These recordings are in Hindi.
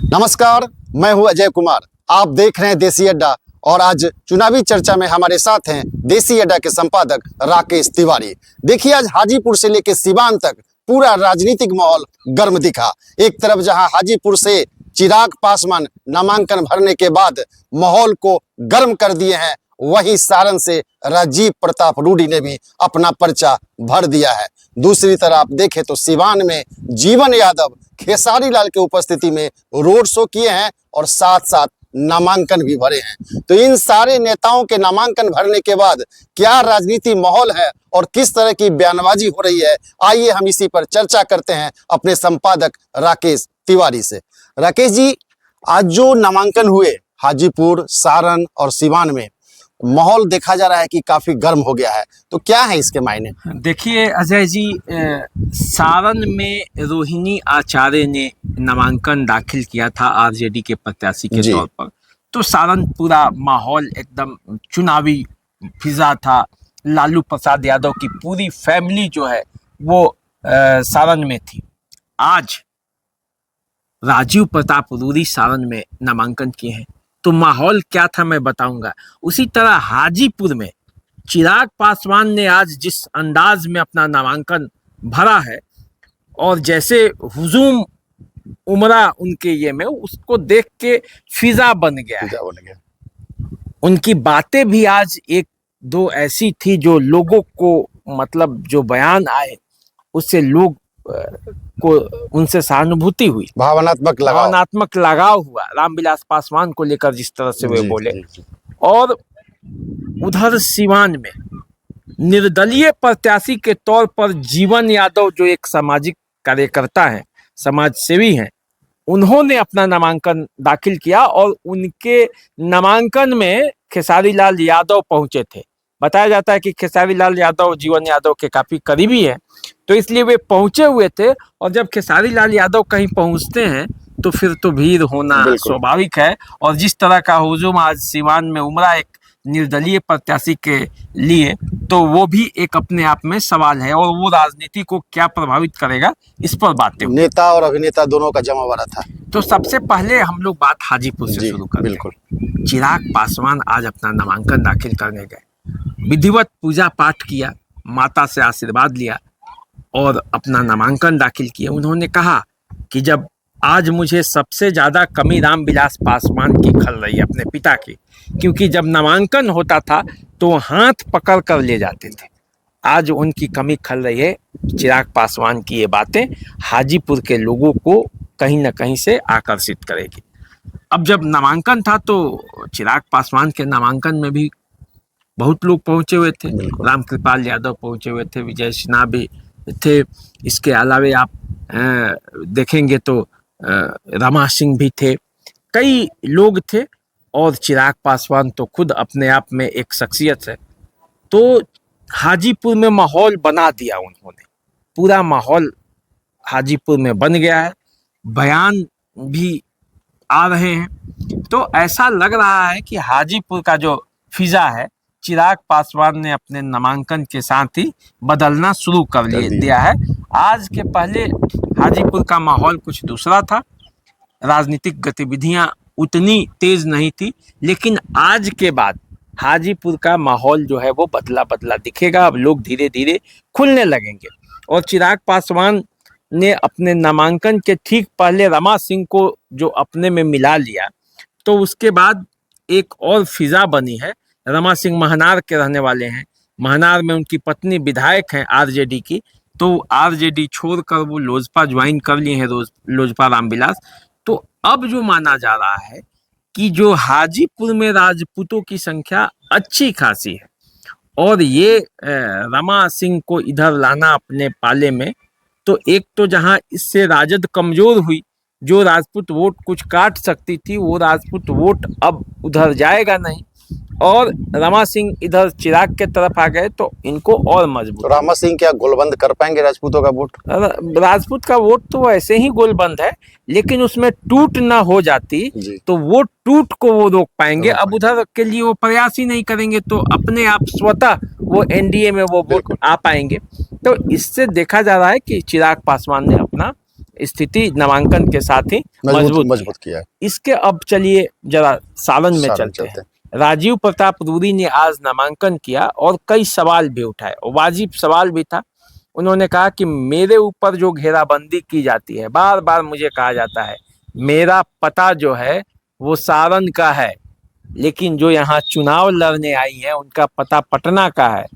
नमस्कार, मैं हूं अजय कुमार। आप देख रहे हैं देसी अड्डा और आज चुनावी चर्चा में हमारे साथ हैं देसी अड्डा के संपादक राकेश तिवारी। देखिए, आज हाजीपुर से लेकर सीवान तक पूरा राजनीतिक माहौल गर्म दिखा। एक तरफ जहां हाजीपुर से चिराग पासवान नामांकन भरने के बाद माहौल को गर्म कर दिए हैं, वहीं सारण से राजीव प्रताप रूडी ने भी अपना पर्चा भर दिया है। दूसरी तरफ आप देखें तो सीवान में जीवन यादव खेसारी लाल की उपस्थिति में रोड शो किए हैं और साथ साथ नामांकन भी भरे हैं। तो इन सारे नेताओं के नामांकन भरने के बाद क्या राजनीति माहौल है और किस तरह की बयानबाजी हो रही है, आइए हम इसी पर चर्चा करते हैं अपने संपादक राकेश तिवारी से। राकेश जी, आज जो नामांकन हुए हाजीपुर, सारण और सीवान में, माहौल देखा जा रहा है कि काफी गर्म हो गया है, तो क्या है इसके मायने? देखिए अजय जी, सारण में रोहिणी आचार्य ने नामांकन दाखिल किया था आरजेडी के प्रत्याशी के तौर पर। तो सारण पूरा माहौल एकदम चुनावी फिजा था। लालू प्रसाद यादव की पूरी फैमिली जो है वो सारण में थी। आज राजीव प्रताप रूडी सारण में नामांकन किए हैं, तो माहौल क्या था मैं बताऊंगा। उसी तरह हाजीपुर में चिराग पासवान ने आज जिस अंदाज में अपना नामांकन भरा है और जैसे हुजूम उमड़ा उनके ये में, उसको देख के फिजा बन गया है। उनकी बातें भी आज एक दो ऐसी थी जो लोगों को, मतलब जो बयान आए उससे लोग को उनसे सहानुभूति हुई, भावनात्मक लगाव हुआ रामविलास पासवान को लेकर जिस तरह से वे बोले। और उधर सीवान में निर्दलीय प्रत्याशी के तौर पर जीवन यादव, जो एक सामाजिक कार्यकर्ता हैं, समाज सेवी हैं, उन्होंने अपना नामांकन दाखिल किया और उनके नामांकन में खेसारी लाल यादव पहुंचे थे। बताया जाता है कि खेसारी लाल यादव जीवन यादव के काफी करीबी हैं, तो इसलिए वे पहुंचे हुए थे। और जब खेसारी लाल यादव कहीं पहुंचते हैं तो फिर तो भीड़ होना स्वाभाविक है। और जिस तरह का हुजूम आज सीवान में उमड़ा एक निर्दलीय प्रत्याशी के लिए, तो वो भी एक अपने आप में सवाल है और वो राजनीति को क्या प्रभावित करेगा, इस पर बातें। नेता और अभिनेता दोनों का जमावड़ा था। तो सबसे पहले हम लोग बात हाजीपुर से शुरू करते हैं। चिराग पासवान आज अपना नामांकन दाखिल करने गए, विधिवत पूजा पाठ किया, माता से आशीर्वाद लिया और अपना नामांकन दाखिल किया। उन्होंने कहा कि जब आज मुझे सबसे ज्यादा कमी रामविलास पासवान की खल रही है, अपने पिता की, क्योंकि जब नामांकन होता था तो हाथ पकड़ कर ले जाते थे। आज उनकी कमी खल रही है। चिराग पासवान की ये बातें हाजीपुर के लोगों को कहीं ना कहीं से आकर्षित करेगी। अब जब नामांकन था तो चिराग पासवान के नामांकन में भी बहुत लोग पहुंचे हुए थे। रामकृपाल यादव पहुंचे हुए थे, विजय सिन्हा भी थे। इसके अलावे आप देखेंगे तो रमा सिंह भी थे, कई लोग थे। और चिराग पासवान तो खुद अपने आप में एक शख्सियत है। तो हाजीपुर में माहौल बना दिया उन्होंने, पूरा माहौल हाजीपुर में बन गया है। बयान भी आ रहे हैं, तो ऐसा लग रहा है कि हाजीपुर का जो फिजा है चिराग पासवान ने अपने नामांकन के साथ ही बदलना शुरू कर दिया है। आज के पहले हाजीपुर का माहौल कुछ दूसरा था, राजनीतिक गतिविधियां उतनी तेज नहीं थी, लेकिन आज के बाद हाजीपुर का माहौल जो है वो बदला बदला दिखेगा। अब लोग धीरे धीरे खुलने लगेंगे। और चिराग पासवान ने अपने नामांकन के ठीक पहले रमा सिंह को जो अपने में मिला लिया, तो उसके बाद एक और फिजा बनी है। रमा सिंह महनार के रहने वाले हैं, महनार में उनकी पत्नी विधायक हैं आरजेडी की, तो आरजेडी छोड़कर वो लोजपा ज्वाइन कर लिए हैं, लोजपा रामविलास। तो अब जो माना जा रहा है कि जो हाजीपुर में राजपूतों की संख्या अच्छी खासी है और ये रमा सिंह को इधर लाना अपने पाले में, तो एक तो जहां इससे राजद कमजोर हुई, जो राजपूत वोट कुछ काट सकती थी, वो राजपूत वोट अब उधर जाएगा नहीं, और रमा सिंह इधर चिराग के तरफ आ गए तो इनको और मजबूत। तो रमा सिंह क्या गोलबंद कर पाएंगे राजपूतों का वोट? राजपूत का वोट तो ऐसे ही गोलबंद है, लेकिन उसमें टूट ना हो जाती तो वो टूट को वो रोक पाएंगे। अब उधर के लिए वो प्रयास ही नहीं करेंगे तो अपने आप स्वतः वो एनडीए में वो वोट आ पाएंगे। तो इससे देखा जा रहा है कि चिराग पासवान ने अपना स्थिति नामांकन के साथ ही मजबूत किया है। इसके अब चलिए जरा सालन में सालन चलते हैं। राजीव प्रताप रूडी ने आज नामांकन किया और कई सवाल भी उठाए, वाजिब सवाल भी था। उन्होंने कहा कि मेरे ऊपर जो घेराबंदी की जाती है, बार बार मुझे कहा जाता है मेरा पता जो है वो सारण का है, लेकिन जो यहाँ चुनाव लड़ने आई है उनका पता पटना का है,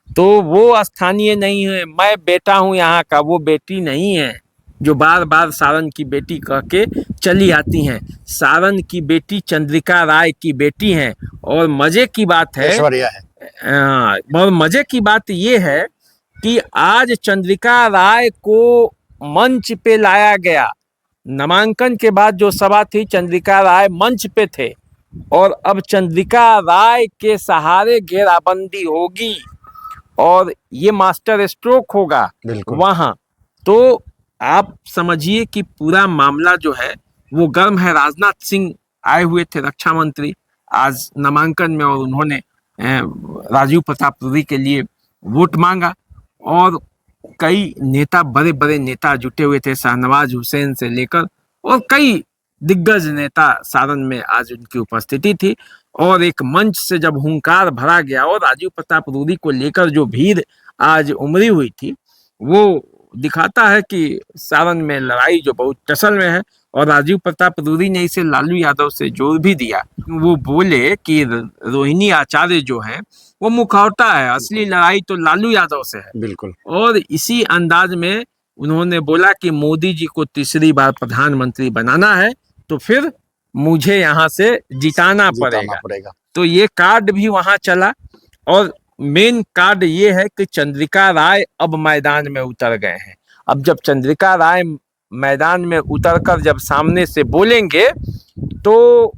तो वो स्थानीय नहीं है। मैं बेटा हूँ यहाँ का, वो बेटी नहीं है जो बार बार सारण की बेटी कह के चली आती हैं। सारण की बेटी चंद्रिका राय की बेटी हैं। और मजे की बात है, बहुत मजे की बात ये है कि आज चंद्रिका राय को मंच पे लाया गया। नामांकन के बाद जो सभा थी, चंद्रिका राय मंच पे थे और अब चंद्रिका राय के सहारे घेराबंदी होगी और ये मास्टर स्ट्रोक होगा वहां। तो आप समझिए कि पूरा मामला जो है वो गर्म है। राजनाथ सिंह आए हुए थे, रक्षा मंत्री, आज नामांकन में, और उन्होंने राजीव प्रताप रूडी के लिए वोट मांगा और कई नेता, बड़े बड़े नेता जुटे हुए थे, शाहनवाज हुसैन से लेकर, और कई दिग्गज नेता सारण में आज उनकी उपस्थिति थी। और एक मंच से जब हुंकार भरा गया और राजीव प्रताप रूडी को लेकर जो भीड़ आज उमड़ी हुई थी, वो दिखाता है कि सारण में लड़ाई जो बहुत टसल में है। और राजीव प्रताप रूडी ने इसे लालू यादव से जोड़ भी दिया। वो बोले कि रोहिणी आचार्य जो है वो मुखौटा है, असली लड़ाई तो लालू यादव से है। बिल्कुल। और इसी अंदाज में उन्होंने बोला कि मोदी जी को तीसरी बार प्रधानमंत्री बनाना है तो फिर मुझे यहाँ से जिताना पड़ेगा। तो ये कार्ड भी वहां चला और मेन कार्ड ये है कि चंद्रिका राय अब मैदान में उतर गए हैं। अब जब चंद्रिका राय मैदान में उतरकर जब सामने से बोलेंगे तो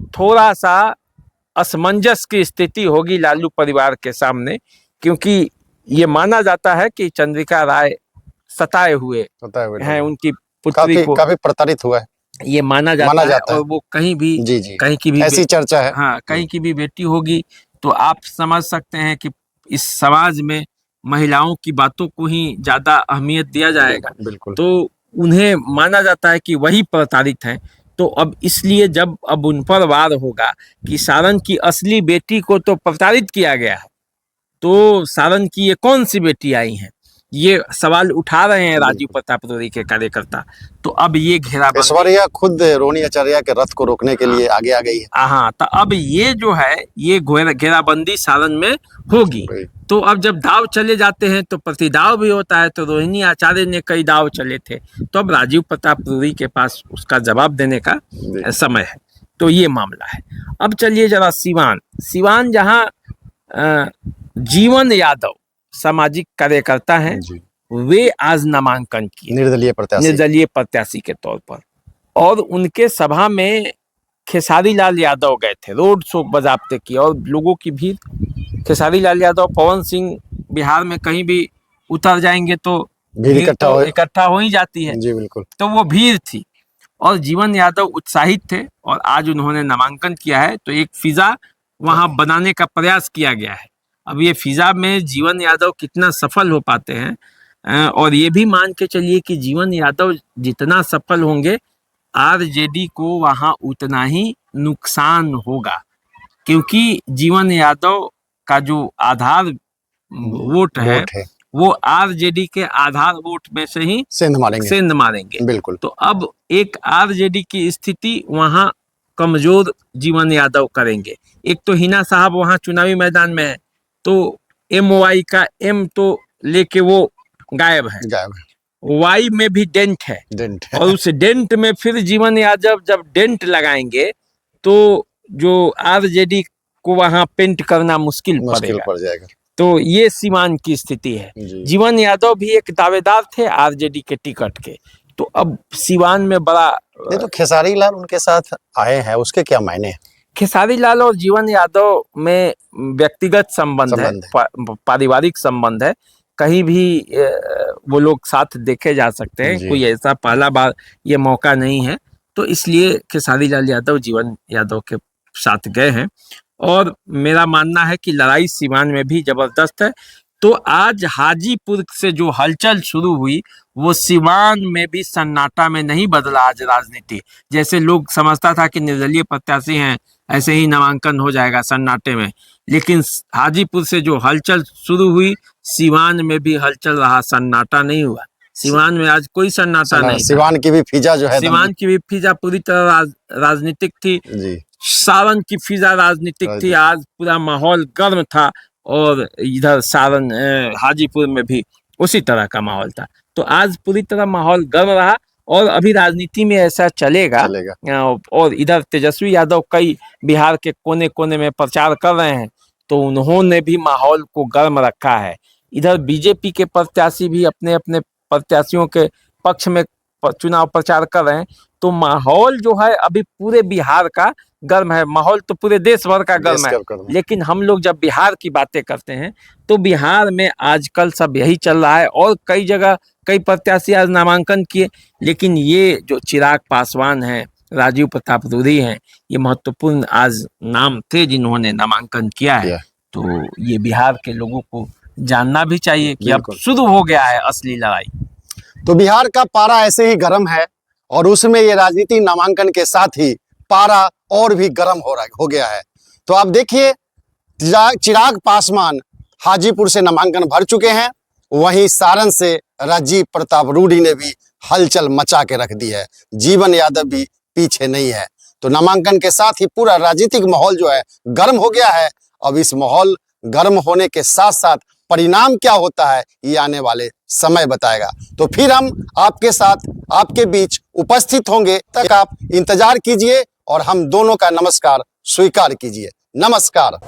थोड़ा सा असमंजस की स्थिति होगी लालू परिवार के सामने, क्योंकि ये माना जाता है कि चंद्रिका राय सताए हुए हैं, उनकी पुत्री को काफी प्रताड़ित हुआ है, ये माना जाता है। और वो कहीं की भी ऐसी चर्चा है, हाँ, कहीं की भी बेटी होगी तो आप समझ सकते हैं कि इस समाज में महिलाओं की बातों को ही ज्यादा अहमियत दिया जाएगा। बिल्कुल। तो उन्हें माना जाता है कि वही प्रताड़ित हैं। तो अब इसलिए जब अब उन पर वार होगा कि सारण की असली बेटी को तो प्रताड़ित किया गया है, तो सारण की ये कौन सी बेटी आई हैं, ये सवाल उठा रहे हैं राजीव प्रताप रूडी के कार्यकर्ता। तो अब ये घेराबंदी खुद रोहिणी आचार्य के रथ को रोकने के लिए आगे आ गई है। हाँ, तो अब ये जो है ये घेराबंदी सारण में होगी। तो अब जब दाव चले जाते हैं तो प्रतिदाव भी होता है। तो रोहिणी आचार्य ने कई दाव चले थे, तो अब राजीव प्रताप रूडी के पास उसका जवाब देने का समय है। तो ये मामला है। अब चलिए जरा सिवान जहाँ जीवन यादव सामाजिक कार्यकर्ता हैं, वे आज नामांकन किए निर्दलीय प्रत्याशी के तौर पर। और उनके सभा में खेसारी लाल यादव गए थे, रोड शो बजाबते किया और लोगों की भीड़। खेसारी लाल यादव, पवन सिंह बिहार में कहीं भी उतर जाएंगे तो भीड़ इकट्ठा हो ही जाती है। जी बिल्कुल। तो वो भीड़ थी और जीवन यादव उत्साहित थे और आज उन्होंने नामांकन किया है। तो एक फिजा वहां बनाने का प्रयास किया गया है। अब ये फिजा में जीवन यादव कितना सफल हो पाते हैं, और ये भी मान के चलिए कि जीवन यादव जितना सफल होंगे आरजेडी को वहां उतना ही नुकसान होगा, क्योंकि जीवन यादव का जो आधार वोट है वो आरजेडी के आधार वोट में से ही सेंध मारेंगे। बिल्कुल। तो अब एक आरजेडी की स्थिति वहां कमजोर जीवन यादव करेंगे। एक तो हिना साहब वहां चुनावी मैदान में है, तो MY का M तो लेके वो गायब है। Y में भी डेंट है। और उस डेंट में फिर जीवन यादव जब डेंट लगाएंगे तो जो आरजेडी को वहां पेंट करना मुश्किल पड़ जाएगा। तो ये सीमान की स्थिति है। जीवन यादव भी एक दावेदार थे आरजेडी के टिकट के। तो अब सीवान में बड़ा तो खेसारी लाल उनके साथ आए हैं, उसके क्या मायने हैं? खेसारी लाल और जीवन यादव में व्यक्तिगत संबंध है, पारिवारिक संबंध है। कहीं भी वो लोग साथ देखे जा सकते हैं, कोई ऐसा पहला बार ये मौका नहीं है। तो इसलिए खेसारी लाल यादव जीवन यादव के साथ गए हैं। और मेरा मानना है कि लड़ाई सीवान में भी जबरदस्त है, तो आज हाजीपुर से जो हलचल शुरू हुई वो सिवान में भी सन्नाटा में नहीं बदला आज राजनीति। जैसे लोग समझता था कि निर्दलीय प्रत्याशी हैं, ऐसे ही नामांकन हो जाएगा सन्नाटे में, लेकिन हाजीपुर से जो हलचल शुरू हुई सिवान में भी हलचल रहा, सन्नाटा नहीं हुआ। सिवान में आज कोई सन्नाटा नहीं। सिवान की भी फिजा जो है, सिवान की भी फिजा पूरी तरह राजनीतिक थी जी। सारण की फिजा राजनीतिक थी। आज पूरा माहौल गर्म था और इधर सारण हाजीपुर में भी उसी तरह का माहौल था। तो आज पूरी तरह माहौल गर्म रहा और अभी राजनीति में ऐसा चलेगा। और इधर तेजस्वी यादव कई बिहार के कोने कोने में प्रचार कर रहे हैं, तो उन्होंने भी माहौल को गर्म रखा है। इधर बीजेपी के प्रत्याशी भी अपने अपने प्रत्याशियों के पक्ष में चुनाव प्रचार कर रहे हैं। तो माहौल जो है अभी पूरे बिहार का गर्म है। माहौल तो पूरे देश भर का गर्म है, लेकिन हम लोग जब बिहार की बातें करते हैं तो बिहार में आजकल सब यही चल रहा है। और कई जगह कई प्रत्याशी आज नामांकन किए, लेकिन ये जो चिराग पासवान हैं, राजीव प्रताप रूडी हैं, ये महत्वपूर्ण आज नाम थे जिन्होंने नामांकन किया है। तो ये बिहार के लोगों को जानना भी चाहिए कि अब शुरू हो गया है असली लड़ाई। तो बिहार का पारा ऐसे ही गर्म है और उसमें ये राजनीति नामांकन के साथ ही पारा और भी गर्म हो गया है। तो आप देखिए, चिराग पासवान हाजीपुर से नामांकन भर चुके हैं, वहीं सारण से राजीव प्रताप रूडी ने भी हलचल मचा के रख दी है। जीवन यादव भी पीछे नहीं है। तो नामांकन के साथ ही पूरा राजनीतिक माहौल जो है गर्म हो गया है। अब इस माहौल गर्म होने के साथ साथ परिणाम क्या होता है ये आने वाले समय बताएगा। तो फिर हम आपके साथ आपके बीच उपस्थित होंगे, तक आप इंतजार कीजिए और हम दोनों का नमस्कार स्वीकार कीजिए। नमस्कार।